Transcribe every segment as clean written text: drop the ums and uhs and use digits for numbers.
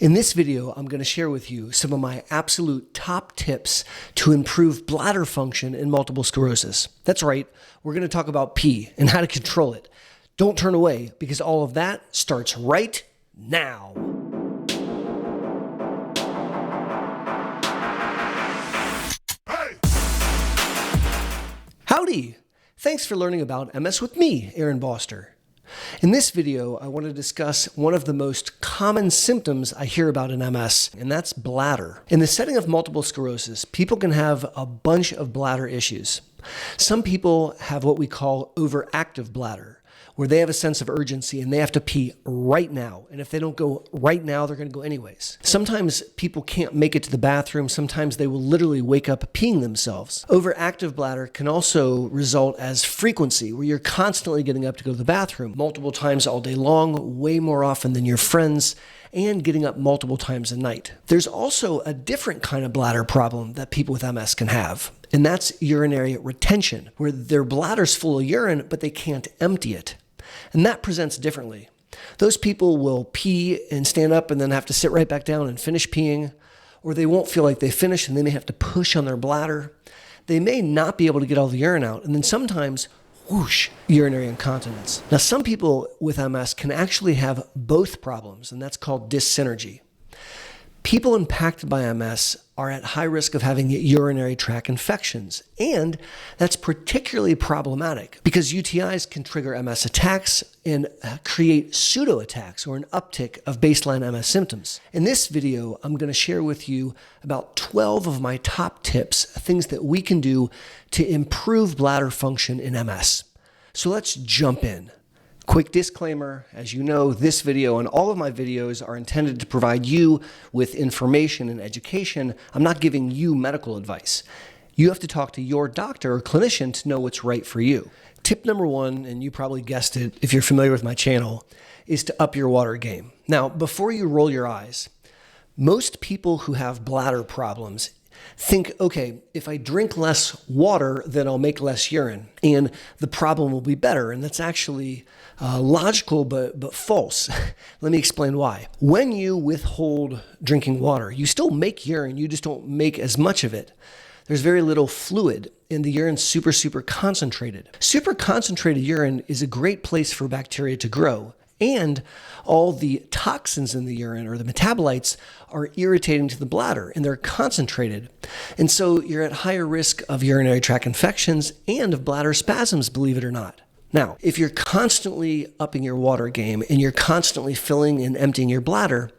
In this video, I'm going to share with you some of my absolute top tips to improve bladder function in multiple sclerosis. That's right, we're going to talk about pee and how to control it. Don't turn away because all of that starts right now. Howdy! Thanks for learning about MS with me, Aaron Boster. In this video, I want to discuss one of the most common symptoms I hear about in MS, and that's bladder. In the setting of multiple sclerosis, people can have a bunch of bladder issues. Some people have what we call overactive bladder, where they have a sense of urgency and they have to pee right now. And if they don't go right now, they're going to go anyways. Sometimes people can't make it to the bathroom. Sometimes they will literally wake up peeing themselves. Overactive bladder can also result as frequency, where you're constantly getting up to go to the bathroom multiple times all day long, way more often than your friends, and getting up multiple times a night. There's also a different kind of bladder problem that people with MS can have, and that's urinary retention, where their bladder's full of urine, but they can't empty it. And that presents differently. Those people will pee and stand up and then have to sit right back down and finish peeing, or they won't feel like they finished and they may have to push on their bladder. They may not be able to get all the urine out, and then sometimes, whoosh, urinary incontinence. Now, some people with MS can actually have both problems, and that's called dyssynergy. People impacted by MS are at high risk of having urinary tract infections, and that's particularly problematic because UTIs can trigger MS attacks and create pseudo-attacks or an uptick of baseline MS symptoms. In this video, I'm going to share with you about 12 of my top tips, things that we can do to improve bladder function in MS. So let's jump in. Quick disclaimer, as you know, this video and all of my videos are intended to provide you with information and education. I'm not giving you medical advice. You have to talk to your doctor or clinician to know what's right for you. Tip number one, and you probably guessed it if you're familiar with my channel, is to up your water game. Now, before you roll your eyes, most people who have bladder problems think, okay, if I drink less water, then I'll make less urine and the problem will be better. And that's actually logical, but false. Let me explain why. When you withhold drinking water, you still make urine, you just don't make as much of it. There's very little fluid and the urine's super concentrated. Super concentrated urine is a great place for bacteria to grow. And all the toxins in the urine or the metabolites are irritating to the bladder and they're concentrated. And so you're at higher risk of urinary tract infections and of bladder spasms, believe it or not. Now, if you're constantly upping your water game and you're constantly filling and emptying your bladder,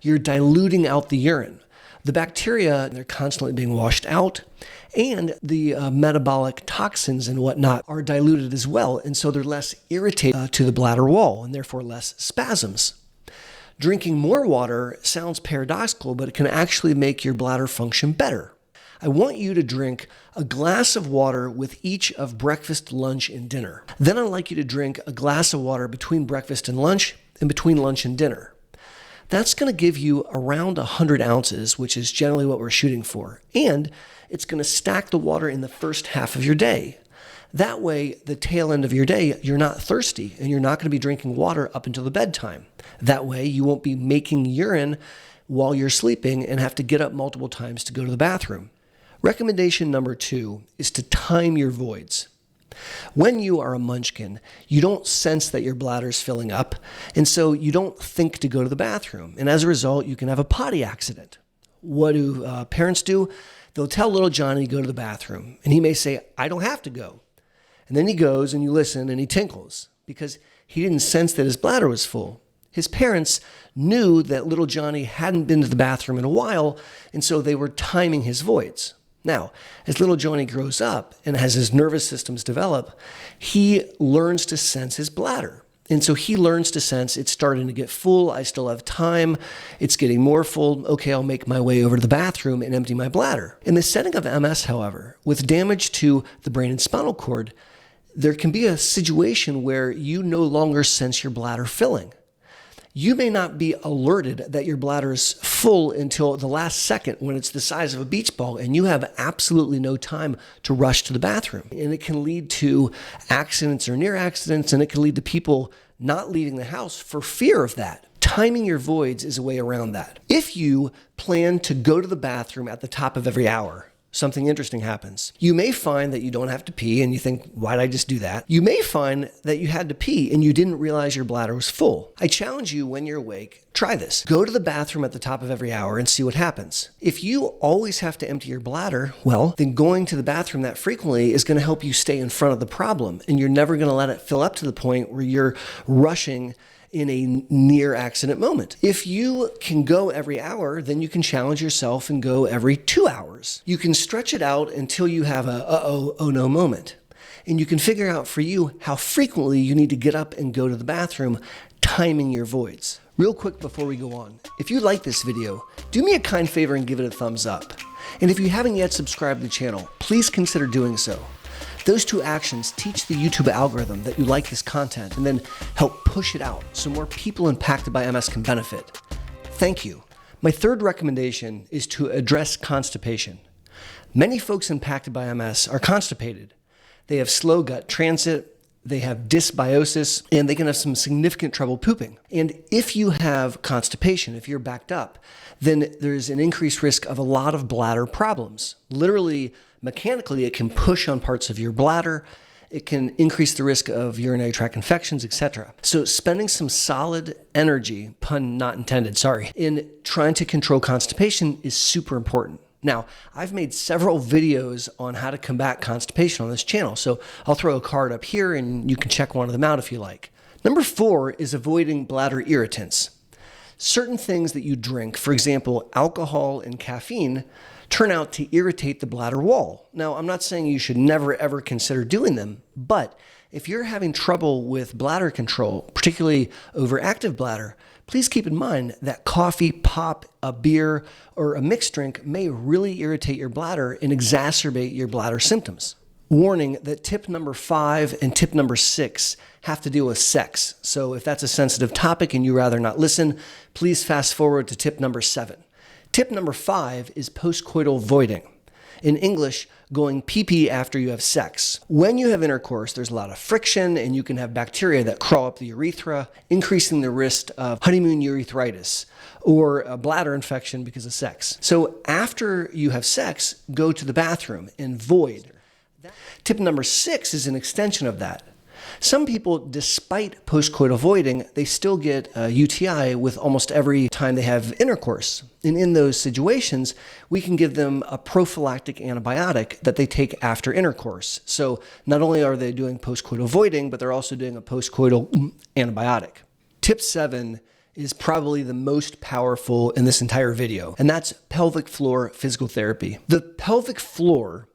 you're diluting out the urine. The bacteria, they're constantly being washed out, and the metabolic toxins and whatnot are diluted as well, and so they're less irritated to the bladder wall, and therefore less spasms. Drinking more water sounds paradoxical, but it can actually make your bladder function better. I want you to drink a glass of water with each of breakfast, lunch, and dinner. Then I'd like you to drink a glass of water between breakfast and lunch, and between lunch and dinner. That's going to give you around 100 ounces, which is generally what we're shooting for. And it's going to stack the water in the first half of your day. That way, the tail end of your day, you're not thirsty and you're not going to be drinking water up until the bedtime. That way, you won't be making urine while you're sleeping and have to get up multiple times to go to the bathroom. Recommendation number 2 is to time your voids. When you are a munchkin, you don't sense that your bladder's filling up, and so you don't think to go to the bathroom. And as a result, you can have a potty accident. What do parents do? They'll tell little Johnny to go to the bathroom, and he may say, I don't have to go. And then he goes, and you listen, and he tinkles, because he didn't sense that his bladder was full. His parents knew that little Johnny hadn't been to the bathroom in a while, and so they were timing his voids. Now, as little Johnny grows up and as his nervous systems develop, he learns to sense his bladder. And so he learns to sense it's starting to get full. I still have time. It's getting more full. Okay, I'll make my way over to the bathroom and empty my bladder. In the setting of MS, however, with damage to the brain and spinal cord, there can be a situation where you no longer sense your bladder filling. You may not be alerted that your bladder is full until the last second when it's the size of a beach ball and you have absolutely no time to rush to the bathroom. And it can lead to accidents or near accidents, and it can lead to people not leaving the house for fear of that. Timing your voids is a way around that. If you plan to go to the bathroom at the top of every hour, something interesting happens. You may find that you don't have to pee and you think, why did I just do that? You may find that you had to pee and you didn't realize your bladder was full. I challenge you when you're awake, try this. Go to the bathroom at the top of every hour and see what happens. If you always have to empty your bladder, well, then going to the bathroom that frequently is going to help you stay in front of the problem, and you're never going to let it fill up to the point where you're rushing in a near accident moment. If you can go every hour, then you can challenge yourself and go every 2 hours. You can stretch it out until you have a oh no moment. And you can figure out for you how frequently you need to get up and go to the bathroom, timing your voids. Real quick before we go on, if you like this video, do me a kind favor and give it a thumbs up. And if you haven't yet subscribed to the channel, please consider doing so. Those two actions teach the YouTube algorithm that you like this content and then help push it out so more people impacted by MS can benefit. Thank you. My third recommendation is to address constipation. Many folks impacted by MS are constipated. They have slow gut transit, they have dysbiosis, and they can have some significant trouble pooping. And if you have constipation, if you're backed up, then there's an increased risk of a lot of bladder problems. Literally, mechanically, it can push on parts of your bladder. It can increase the risk of urinary tract infections, etc. So spending some solid energy, pun not intended, sorry, in trying to control constipation is super important. Now, I've made several videos on how to combat constipation on this channel, so I'll throw a card up here and you can check one of them out if you like. Number 4 is avoiding bladder irritants. Certain things that you drink, for example, alcohol and caffeine, turn out to irritate the bladder wall. Now, I'm not saying you should never ever consider doing them, but if you're having trouble with bladder control, particularly overactive bladder, please keep in mind that coffee, pop, a beer, or a mixed drink may really irritate your bladder and exacerbate your bladder symptoms. Warning that tip number 5 and tip number 6 have to deal with sex. So if that's a sensitive topic and you rather not listen, please fast forward to tip number 7. Tip number 5 is postcoital voiding. In English, going pee-pee after you have sex. When you have intercourse, there's a lot of friction and you can have bacteria that crawl up the urethra, increasing the risk of honeymoon urethritis or a bladder infection because of sex. So after you have sex, go to the bathroom and void. Tip number 6 is an extension of that. Some people, despite postcoital voiding, they still get a UTI with almost every time they have intercourse. And in those situations, we can give them a prophylactic antibiotic that they take after intercourse. So not only are they doing postcoital voiding, but they're also doing a postcoital antibiotic. Tip 7 is probably the most powerful in this entire video, and that's pelvic floor physical therapy. The pelvic floor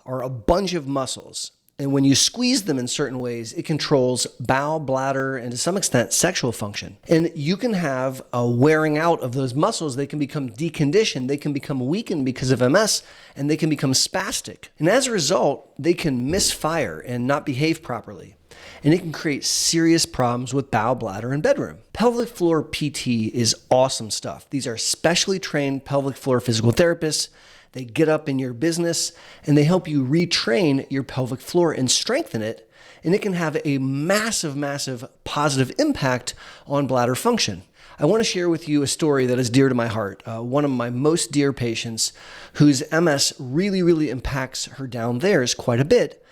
are a bunch of muscles. And when you squeeze them in certain ways, it controls bowel, bladder, and to some extent, sexual function. And you can have a wearing out of those muscles. They can become deconditioned. They can become weakened because of MS, and they can become spastic. And as a result, they can misfire and not behave properly. And it can create serious problems with bowel, bladder, and bedroom. Pelvic floor PT is awesome stuff. These are specially trained pelvic floor physical therapists. They get up in your business and they help you retrain your pelvic floor and strengthen it. And it can have a massive, massive positive impact on bladder function. I want to share with you a story that is dear to my heart. One of my most dear patients whose MS really impacts her down there's quite a bit,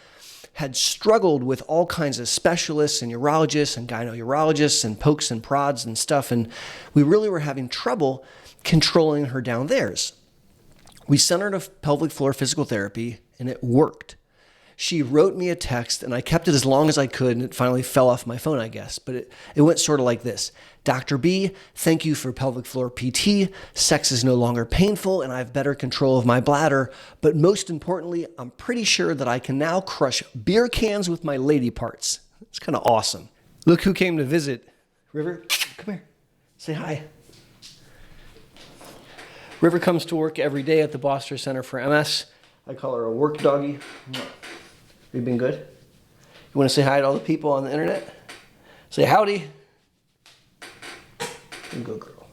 had struggled with all kinds of specialists and urologists and gynecologist and pokes and prods and stuff. And we really were having trouble controlling her down there's. We sent her to pelvic floor physical therapy, and it worked. She wrote me a text, and I kept it as long as I could, and it finally fell off my phone, I guess. But it went sort of like this. Dr. B, thank you for pelvic floor PT. Sex is no longer painful, and I have better control of my bladder. But most importantly, I'm pretty sure that I can now crush beer cans with my lady parts. It's kind of awesome. Look who came to visit. River, come here. Say hi. River comes to work every day at the Boster Center for MS. I call her a work doggy. You been good? You want to say hi to all the people on the internet? Say howdy. Good girl.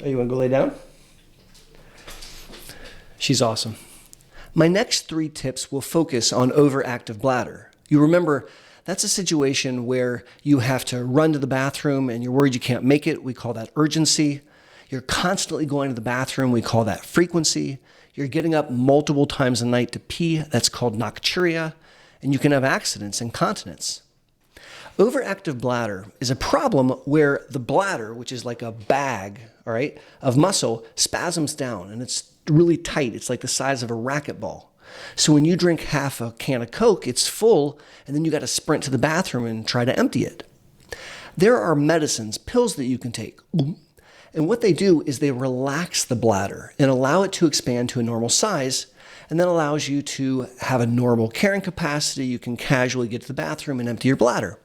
Oh, you want to go lay down? She's awesome. My next 3 tips will focus on overactive bladder. You remember, that's a situation where you have to run to the bathroom and you're worried you can't make it. We call that urgency. You're constantly going to the bathroom. We call that frequency. You're getting up multiple times a night to pee. That's called nocturia. And you can have accidents, incontinence. Overactive bladder is a problem where the bladder, which is like a bag, all right, of muscle, spasms down and it's really tight. It's like the size of a racquetball. So when you drink half a can of Coke, it's full, and then you got to sprint to the bathroom and try to empty it. There are medicines, pills that you can take. And what they do is they relax the bladder and allow it to expand to a normal size, and then allows you to have a normal carrying capacity. You can casually get to the bathroom and empty your bladder.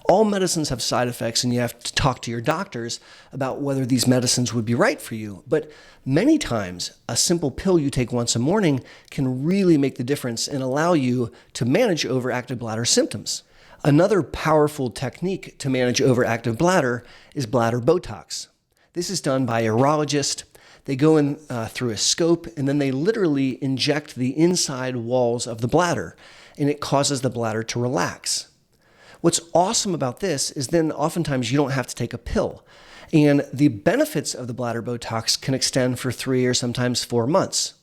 All medicines have side effects, and you have to talk to your doctors about whether these medicines would be right for you. But many times, a simple pill you take once a morning can really make the difference and allow you to manage overactive bladder symptoms. Another powerful technique to manage overactive bladder is bladder Botox. This is done by a urologist. They go in through a scope, and then they literally inject the inside walls of the bladder, and it causes the bladder to relax. What's awesome about this is then oftentimes you don't have to take a pill. And the benefits of the bladder Botox can extend for 3 or sometimes 4 months.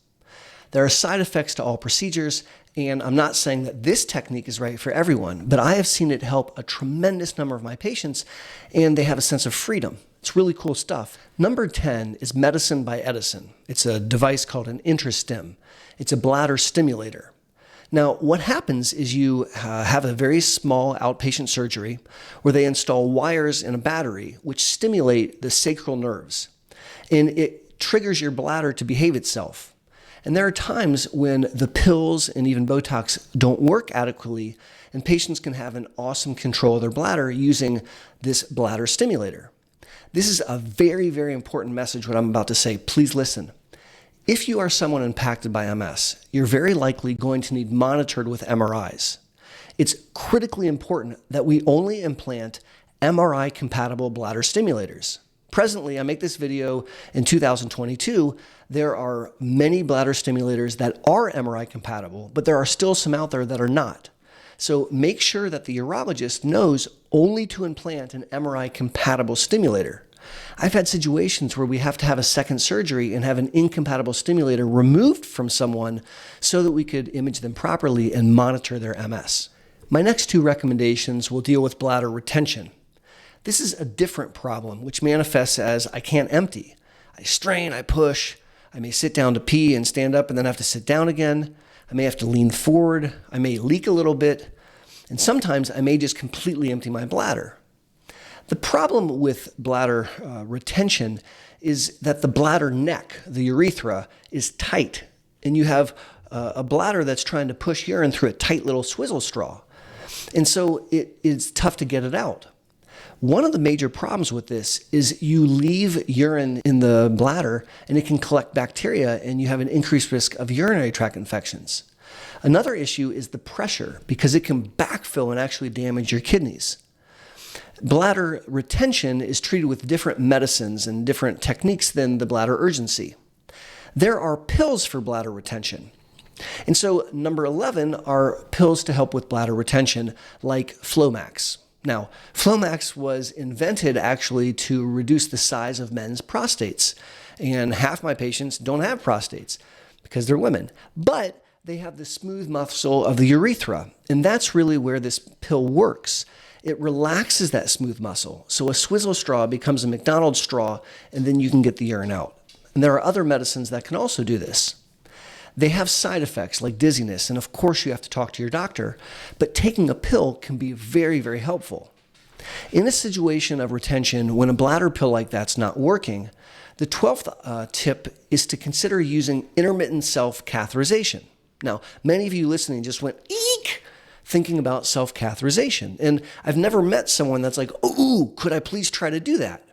There are side effects to all procedures, and I'm not saying that this technique is right for everyone, but I have seen it help a tremendous number of my patients, and they have a sense of freedom. It's really cool stuff. Number 10 is medicine by Edison. It's a device called an IntraStim. It's a bladder stimulator. Now, what happens is you have a very small outpatient surgery where they install wires in a battery which stimulate the sacral nerves, and it triggers your bladder to behave itself. And there are times when the pills and even Botox don't work adequately, and patients can have an awesome control of their bladder using this bladder stimulator. This is a very, very important message, what I'm about to say. Please listen. If you are someone impacted by MS, you're very likely going to need monitored with MRIs. It's critically important that we only implant MRI-compatible bladder stimulators. Presently, I make this video in 2022, there are many bladder stimulators that are MRI compatible, but there are still some out there that are not. So make sure that the urologist knows only to implant an MRI compatible stimulator. I've had situations where we have to have a second surgery and have an incompatible stimulator removed from someone so that we could image them properly and monitor their MS. My next 2 recommendations will deal with bladder retention. This is a different problem, which manifests as I can't empty. I strain, I push, I may sit down to pee and stand up and then have to sit down again. I may have to lean forward, I may leak a little bit, and sometimes I may just completely empty my bladder. The problem with bladder retention is that the bladder neck, the urethra, is tight, and you have a bladder that's trying to push urine through a tight little swizzle straw. And so it is tough to get it out. One of the major problems with this is you leave urine in the bladder and it can collect bacteria and you have an increased risk of urinary tract infections. Another issue is the pressure because it can backfill and actually damage your kidneys. Bladder retention is treated with different medicines and different techniques than the bladder urgency. There are pills for bladder retention. And so number 11 are pills to help with bladder retention like Flomax. Now, Flomax was invented actually to reduce the size of men's prostates. And half my patients don't have prostates because they're women. But they have the smooth muscle of the urethra. And that's really where this pill works. It relaxes that smooth muscle. So a swizzle straw becomes a McDonald's straw, and then you can get the urine out. And there are other medicines that can also do this. They have side effects like dizziness, and of course you have to talk to your doctor, but taking a pill can be very, very helpful. In a situation of retention, when a bladder pill like that's not working, the 12th tip is to consider using intermittent self-catheterization. Now, many of you listening just went, eek, thinking about self-catheterization. And I've never met someone that's like, oh, could I please try to do that?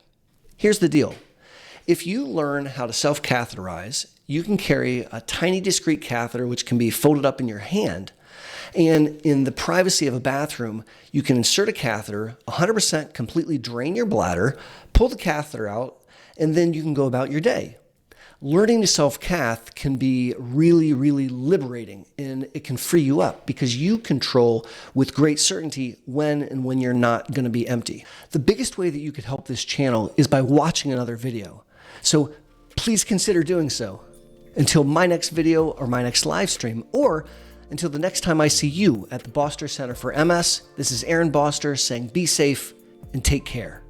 Here's the deal. If you learn how to self-catheterize, you can carry a tiny discreet catheter which can be folded up in your hand. And in the privacy of a bathroom, you can insert a catheter, 100% completely drain your bladder, pull the catheter out, and then you can go about your day. learning to self-cath can be really, really liberating, and it can free you up because you control with great certainty when you're not going to be empty. The biggest way that you could help this channel is by watching another video. So please consider doing so. Until my next video or my next live stream, or until the next time I see you at the Boster Center for MS, this is Aaron Boster saying be safe and take care.